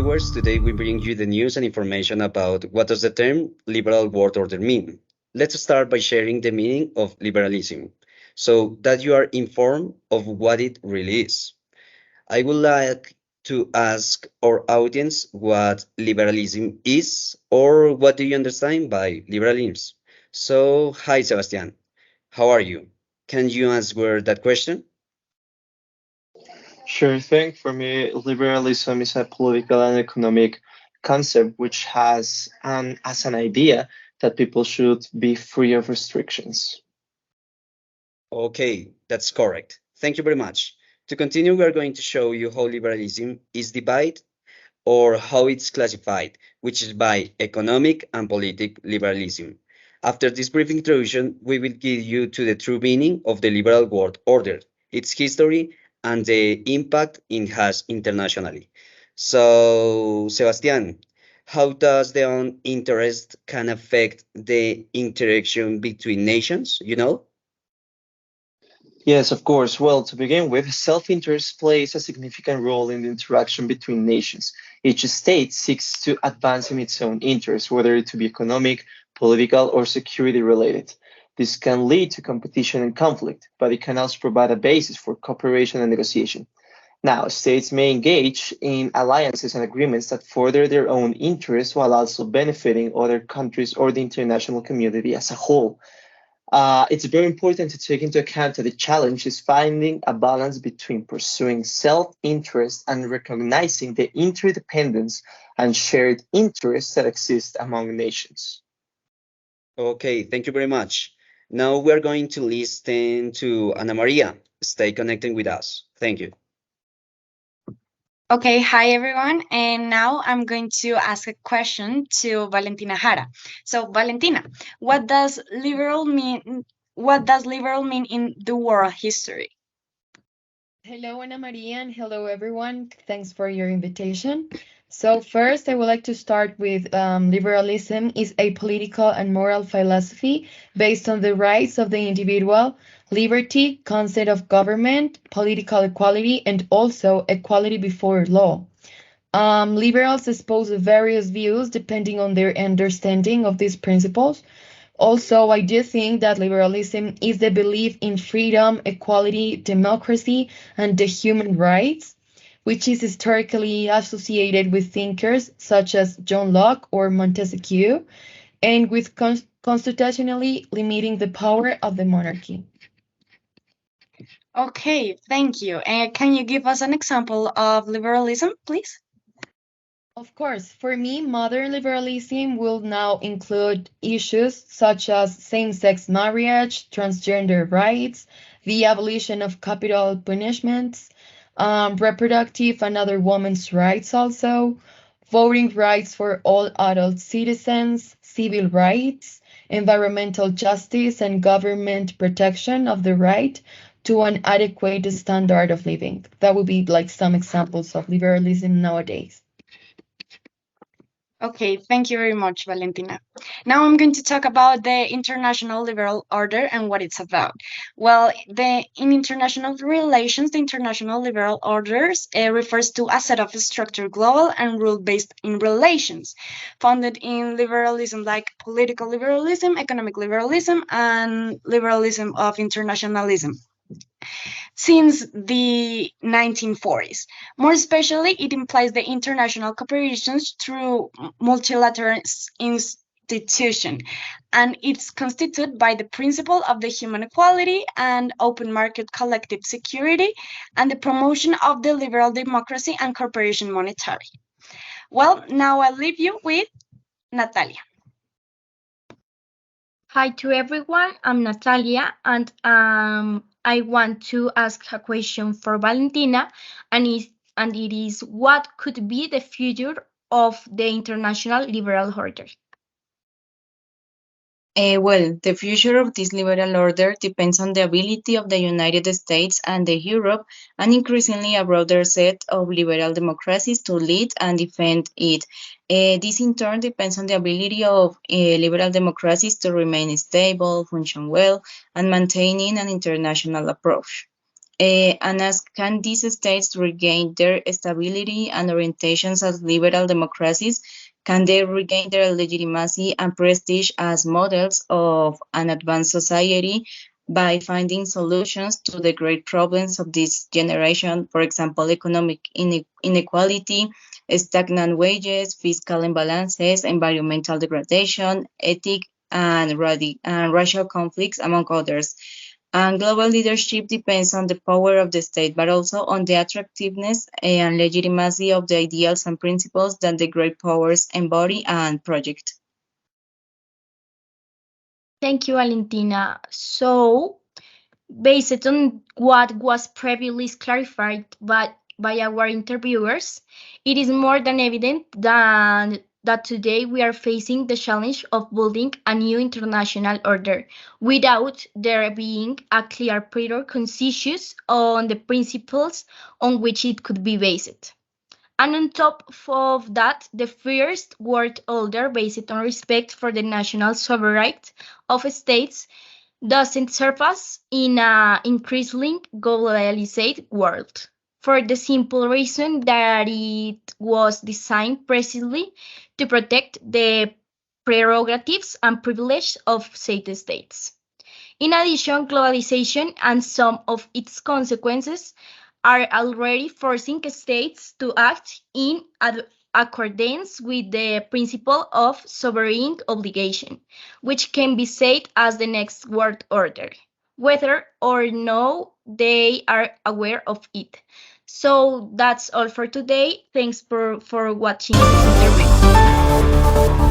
viewers. Today we bring you the news and information about what does the term liberal world order mean. Let's start by sharing the meaning of liberalism so that you are informed of what it really is. I would like to ask our audience what liberalism is or what do you understand by liberalism? So, hi Sebastian, how are you? Can you answer that question? Sure thing. For me, liberalism is a political and economic concept which has as an idea that people should be free of restrictions. Okay, that's correct. Thank you very much. To continue, we are going to show you how liberalism is divided or how it's classified, which is by economic and political liberalism. After this brief introduction, we will give you to the true meaning of the liberal world order, its history, and the impact it has internationally. So, Sebastian, how does the own interest can affect the interaction between nations, you know? Yes, of course. Well, to begin with, self-interest plays a significant role in the interaction between nations. Each state seeks to advance in its own interests, whether it to be economic, political, or security related. This can lead to competition and conflict, but it can also provide a basis for cooperation and negotiation. Now, states may engage in alliances and agreements that further their own interests while also benefiting other countries or the international community as a whole. It's very important to take into account that the challenge is finding a balance between pursuing self interest and recognizing the interdependence and shared interests that exist among nations. Okay, thank you very much. Now we are going to listen to Ana Maria. Stay connected with us. Thank you. Okay, hi everyone. And now I'm going to ask a question to Valentina Jara. So, Valentina, what does liberal mean? What does liberal mean in the world history? Hello, Ana Maria, and hello, everyone. Thanks for your invitation. So first, I would like to start with liberalism is a political and moral philosophy based on the rights of the individual, liberty, concept of government, political equality, and also equality before law. Liberals espouse various views depending on their understanding of these principles. Also, I do think that liberalism is the belief in freedom, equality, democracy, and the human rights, which is historically associated with thinkers such as John Locke or Montesquieu, and with constitutionally limiting the power of the monarchy. Okay, thank you. And can you give us an example of liberalism, please? Of course, for me, modern liberalism will now include issues such as same sex marriage, transgender rights, the abolition of capital punishments, reproductive and other women's rights, also, voting rights for all adult citizens, civil rights, environmental justice, and government protection of the right to an adequate standard of living. That would be like some examples of liberalism nowadays. Okay, thank you very much, Valentina. Now I'm going to talk about the international liberal order and what it's about. Well, in international relations, the international liberal orders refers to a set of structured global and rule-based in relations, founded in liberalism like political liberalism, economic liberalism, and liberalism of internationalism since the 1940s. More especially, it implies the international cooperations through multilateral institution, and it's constituted by the principle of the human equality and open market collective security and the promotion of the liberal democracy and corporation monetary. Well, now I'll leave you with Natalia. Hi to everyone, I'm Natalia, and I want to ask a question for Valentina, and it is what could be the future of the international liberal order? Well, the future of this liberal order depends on the ability of the United States and the Europe, and increasingly a broader set of liberal democracies to lead and defend it. This in turn depends on the ability of liberal democracies to remain stable, function well, and maintaining an international approach. And as can these states regain their stability and orientations as liberal democracies? Can they regain their legitimacy and prestige as models of an advanced society by finding solutions to the great problems of this generation, for example, economic inequality, stagnant wages, fiscal imbalances, environmental degradation, ethic and racial conflicts, among others? And global leadership depends on the power of the state, but also on the attractiveness and legitimacy of the ideals and principles that the great powers embody and project. Thank you, Valentina. So, based on what was previously clarified by our interviewers, it is more than evident that today we are facing the challenge of building a new international order without there being a clear consensus on the principles on which it could be based. And on top of that, the first world order based on respect for the national sovereignty of states doesn't serve us in an increasingly globalized world, for the simple reason that it was designed precisely to protect the prerogatives and privileges of said states. In addition, globalization and some of its consequences are already forcing states to act in accordance with the principle of sovereign obligation, which can be said as the next world order, whether or no they are aware of it. So that's all for today. Thanks for watching this interview.